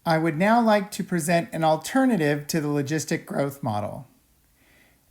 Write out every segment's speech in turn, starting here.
I would now like to present an alternative to the logistic growth model.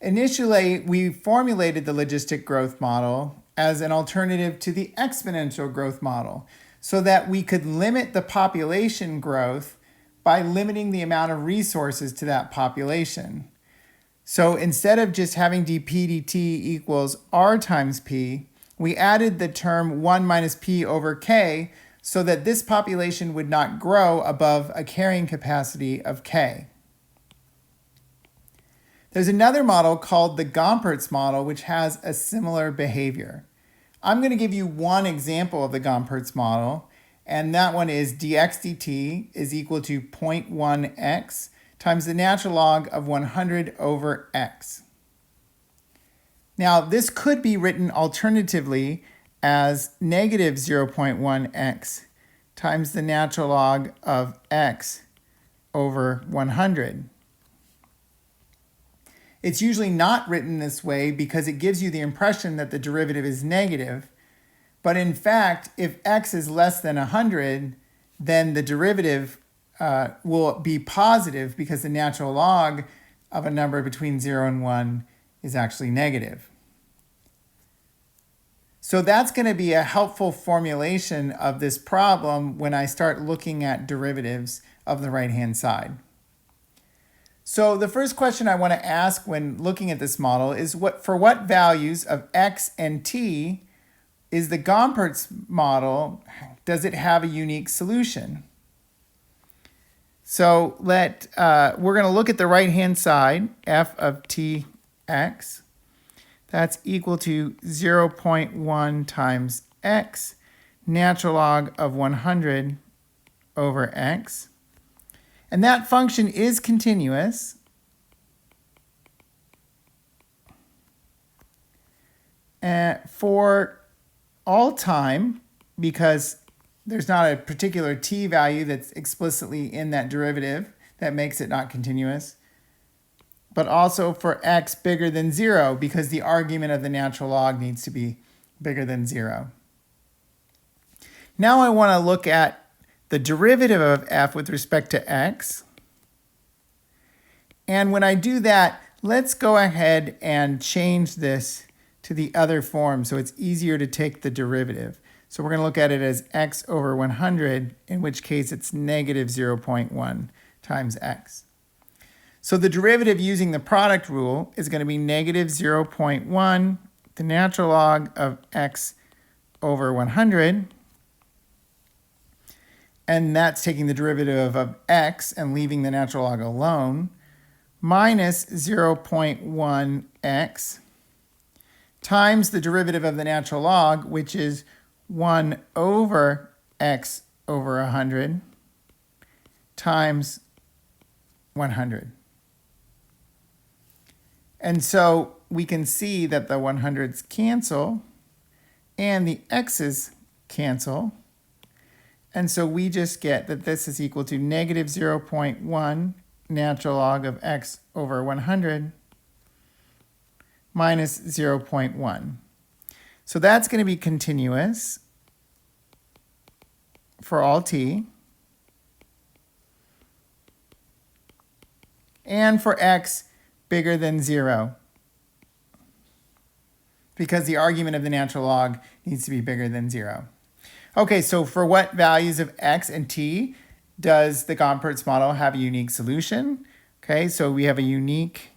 Initially, we formulated the logistic growth model as an alternative to the exponential growth model so that we could limit the population growth by limiting the amount of resources to that population. So instead of just having dp dt equals r times p, we added the term 1 minus p over k so that this population would not grow above a carrying capacity of k. There's another model called the Gompertz model, which has a similar behavior. I'm going to give you one example of the Gompertz model, and that one is dx dt is equal to 0.1x times the natural log of 100 over x. Now, this could be written alternatively as negative 0.1x times the natural log of x over 100. It's usually not written this way because it gives you the impression that the derivative is negative. But in fact, if x is less than 100, then the derivative will be positive because the natural log of a number between 0 and 1 is actually negative. So that's going to be a helpful formulation of this problem when I start looking at derivatives of the right-hand side. So the first question I want to ask when looking at this model is for what values of x and t is the Gompertz model, does it have a unique solution? So we're going to look at the right-hand side, f of tx. That's equal to 0.1 times x, natural log of 100 over x. And that function is continuous. For all time, because there's not a particular t value that's explicitly in that derivative that makes it not continuous, but also for x bigger than 0 because the argument of the natural log needs to be bigger than 0. Now I want to look at the derivative of f with respect to x. And when I do that, let's go ahead and change this to the other form so it's easier to take the derivative. So we're going to look at it as x over 100, in which case it's negative 0.1 times x. So the derivative using the product rule is going to be negative 0.1, the natural log of x over 100. And that's taking the derivative of x and leaving the natural log alone, minus 0.1x times the derivative of the natural log, which is 1 over x over 100 times 100. And so we can see that the 100s cancel and the x's cancel. And so we just get that this is equal to negative 0.1 natural log of x over 100 minus 0.1. So that's going to be continuous for all t. And for x bigger than 0, because the argument of the natural log needs to be bigger than 0. Okay, so for what values of x and t does the Gompertz model have a unique solution? Okay, so we have a unique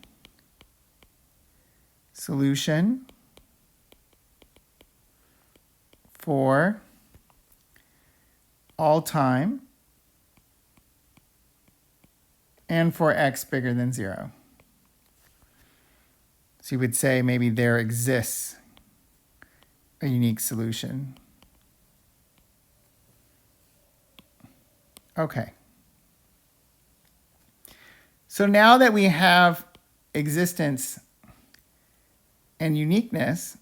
solution for all time and for x bigger than 0. So you would say maybe there exists a unique solution. Okay. So now that we have existence and uniqueness,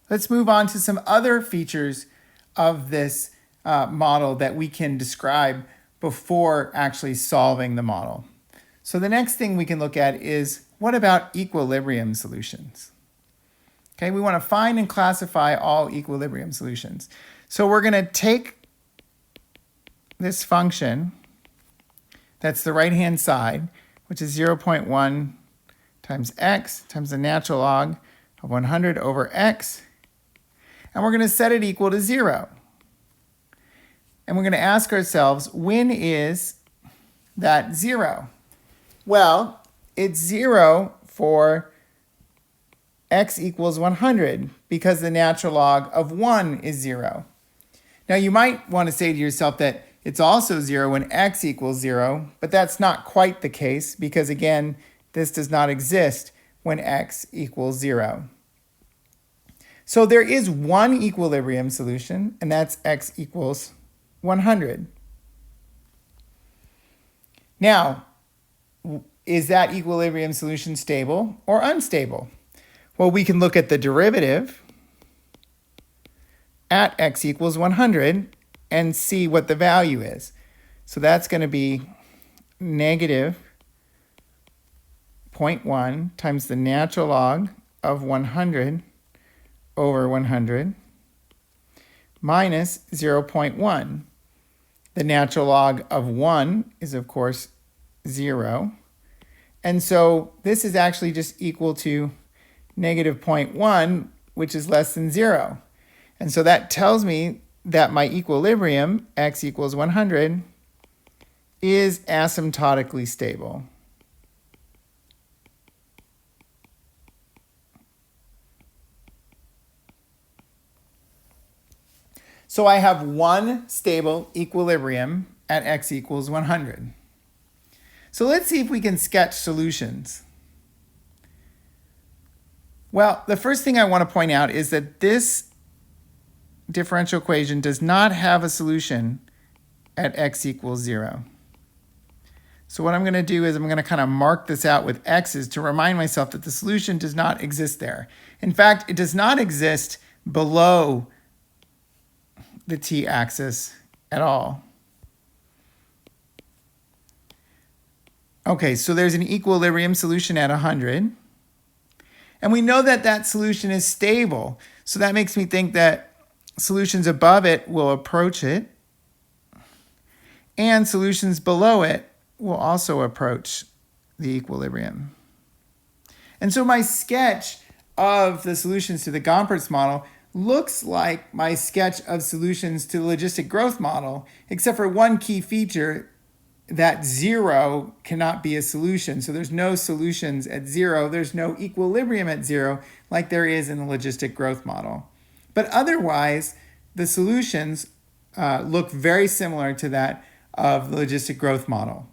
let's move on to some other features of this model that we can describe before actually solving the model. So the next thing we can look at is, what about equilibrium solutions? Okay, we want to find and classify all equilibrium solutions. So we're going to take this function, that's the right-hand side, which is 0.1 times x times the natural log of 100 over x. And we're going to set it equal to 0. And we're going to ask ourselves, when is that 0? Well, it's 0 for x equals 100 because the natural log of 1 is 0. Now you might want to say to yourself that it's also 0 when x equals 0, but that's not quite the case because, again, this does not exist when x equals 0. So there is one equilibrium solution, and that's x equals 100. Now, is that equilibrium solution stable or unstable? Well, we can look at the derivative at x equals 100 and see what the value is. So that's going to be negative 0.1 times the natural log of 100 over 100 minus 0.1. The natural log of 1 is, of course, 0. And so this is actually just equal to negative 0.1, which is less than 0. And so that tells me that my equilibrium, x equals 100, is asymptotically stable. So I have one stable equilibrium at x equals 100. So let's see if we can sketch solutions. Well, the first thing I want to point out is that this differential equation does not have a solution at x equals 0. So what I'm going to do is I'm going to kind of mark this out with x's to remind myself that the solution does not exist there. In fact, it does not exist below the t-axis at all. Okay, so there's an equilibrium solution at 100. And we know that that solution is stable. So that makes me think that solutions above it will approach it. And solutions below it will also approach the equilibrium. And so my sketch of the solutions to the Gompertz model looks like my sketch of solutions to the logistic growth model, except for one key feature, that 0 cannot be a solution. So there's no solutions at 0. There's no equilibrium at 0 like there is in the logistic growth model. But otherwise, the solutions look very similar to that of the logistic growth model.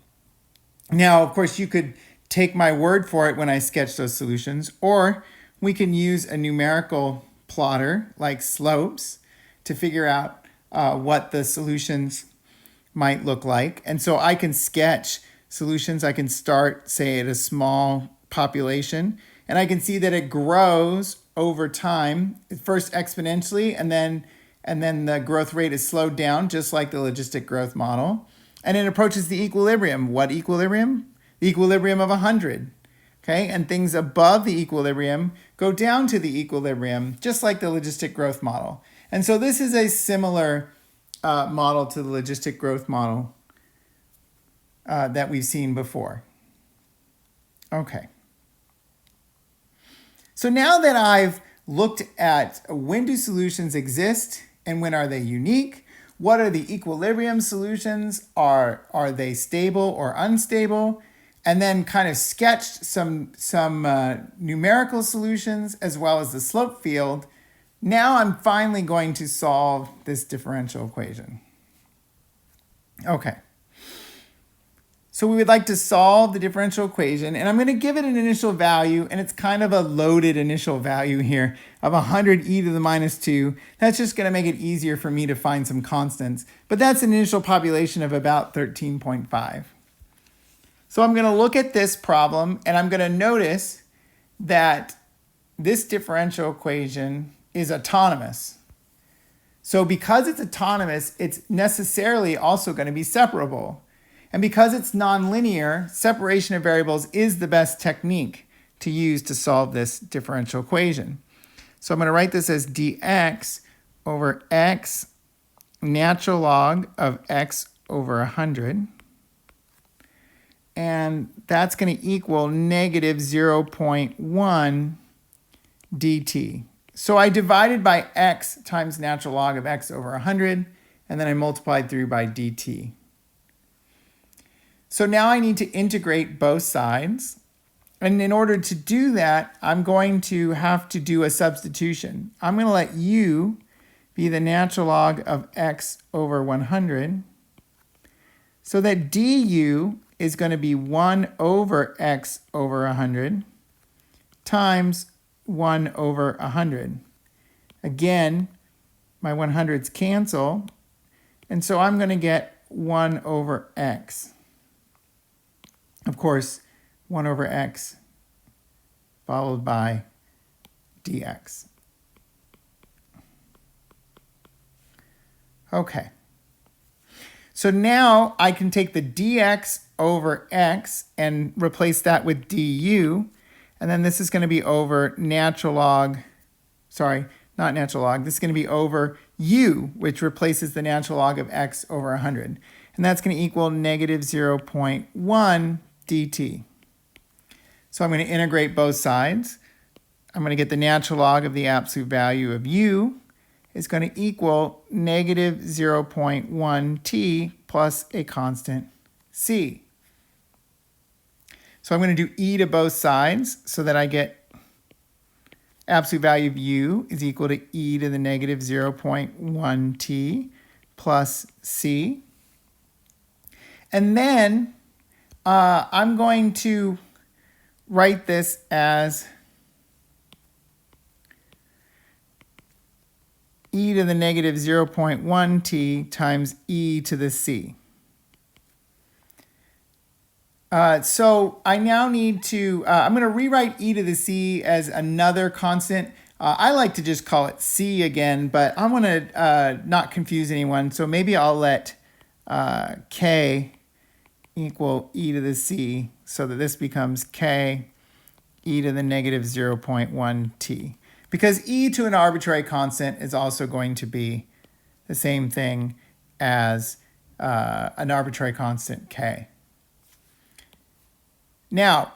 Now, of course, you could take my word for it when I sketch those solutions, or we can use a numerical plotter like slopes to figure out what the solutions might look like. And so I can sketch solutions. I can start, say, at a small population, and I can see that it grows over time, first exponentially, and then the growth rate is slowed down, just like the logistic growth model. And it approaches the equilibrium. What equilibrium? The equilibrium of 100. Okay, and things above the equilibrium go down to the equilibrium, just like the logistic growth model. And so this is a similar model to the logistic growth model that we've seen before. Okay. So now that I've looked at when do solutions exist and when are they unique, what are the equilibrium solutions, are they stable or unstable, and then kind of sketched some numerical solutions as well as the slope field, now I'm finally going to solve this differential equation. Okay. So we would like to solve the differential equation, and I'm going to give it an initial value, and it's kind of a loaded initial value here of 100 e to the minus 2. That's just going to make it easier for me to find some constants, but that's an initial population of about 13.5. So I'm going to look at this problem, and I'm going to notice that this differential equation is autonomous. So because it's autonomous, it's necessarily also going to be separable. And because it's nonlinear, separation of variables is the best technique to use to solve this differential equation. So I'm going to write this as dx over x natural log of x over 100. And that's going to equal negative 0.1 dt. So I divided by x times natural log of x over 100, and then I multiplied through by dt. So now I need to integrate both sides. And in order to do that, I'm going to have to do a substitution. I'm going to let u be the natural log of x over 100, so that du is going to be 1 over x over 100 times 1 over 100. Again, my 100s cancel, and so I'm going to get 1 over x. Of course, 1 over x followed by dx. Okay. So now I can take the dx over x and replace that with du. And then this is going to be over natural log, sorry, not natural log. This is going to be over u, which replaces the natural log of x over 100. And that's going to equal negative 0.1 dt. So I'm going to integrate both sides. I'm going to get the natural log of the absolute value of u is going to equal negative 0.1 t plus a constant c. So I'm going to do e to both sides so that I get absolute value of u is equal to e to the negative 0.1 t plus c. And then I'm going to write this as e to the negative 0.1 t times e to the c. So I now need to, I'm going to rewrite e to the c as another constant. I like to just call it c again, but I want to not confuse anyone. So maybe I'll let k equal e to the c so that this becomes k e to the negative 0.1 t. Because e to an arbitrary constant is also going to be the same thing as an arbitrary constant k. Now,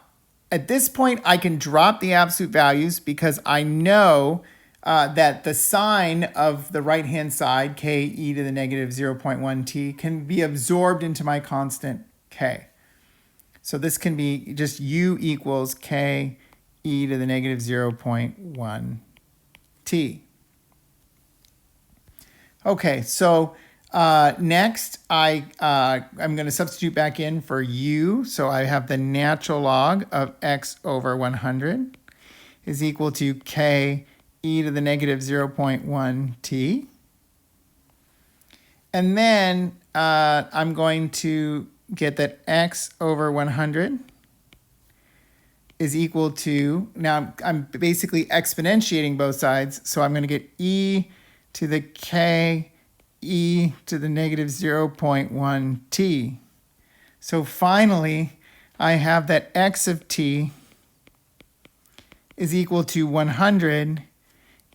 at this point, I can drop the absolute values because I know that the sign of the right-hand side, k e to the negative 0.1 t, can be absorbed into my constant k. So this can be just u equals k e to the negative 0.1 t. Okay, so next I'm going to substitute back in for u. So I have the natural log of x over 100 is equal to k e to the negative 0.1 t. And then I'm going to get that x over 100 is equal to, now I'm basically exponentiating both sides, so I'm going to get e to the k e to the negative 0.1 t. So finally, I have that x of t is equal to 100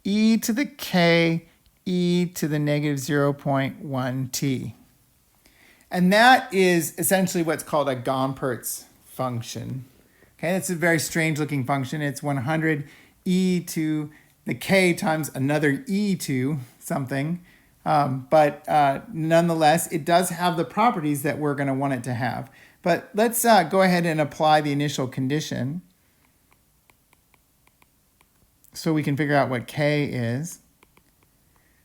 e to the k e to the negative 0.1 t. And that is essentially what's called a Gompertz function. Okay, that's a very strange looking function. It's 100 e to the k times another e to something. But nonetheless, it does have the properties that we're going to want it to have. But let's go ahead and apply the initial condition so we can figure out what k is.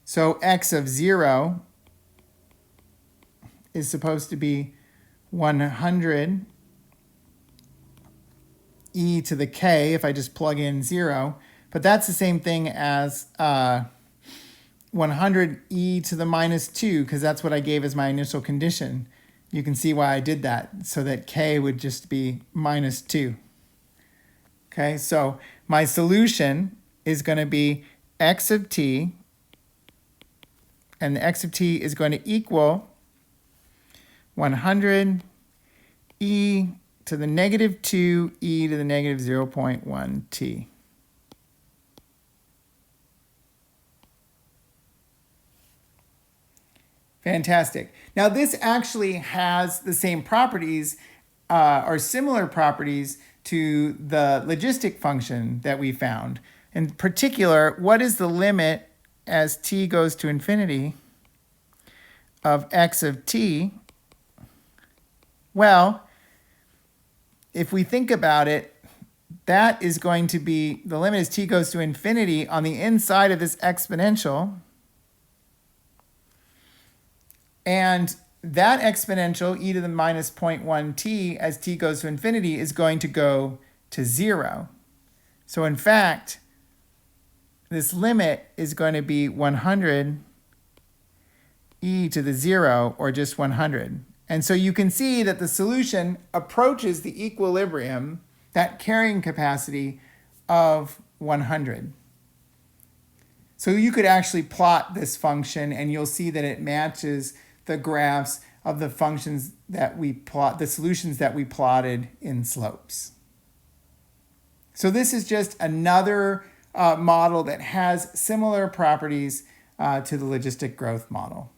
So x of 0 is supposed to be 100 e to the k if I just plug in 0. But that's the same thing as 100 e to the minus 2, because that's what I gave as my initial condition. You can see why I did that, so that k would just be minus 2. Okay, so my solution is going to be x of t, and the x of t is going to equal 100 e to the negative 2 e to the negative 0.1 t. Fantastic. Now this actually has the same properties or similar properties to the logistic function that we found. In particular, what is the limit as t goes to infinity of x of t? Well, if we think about it, that is going to be the limit as t goes to infinity on the inside of this exponential. And that exponential, e to the minus 0.1t, as t goes to infinity, is going to go to 0. So in fact, this limit is going to be 100 e to the 0, or just 100. And so you can see that the solution approaches the equilibrium, that carrying capacity of 100. So you could actually plot this function, and you'll see that it matches the graphs of the functions that we plot, the solutions that we plotted in slopes. So this is just another model that has similar properties to the logistic growth model.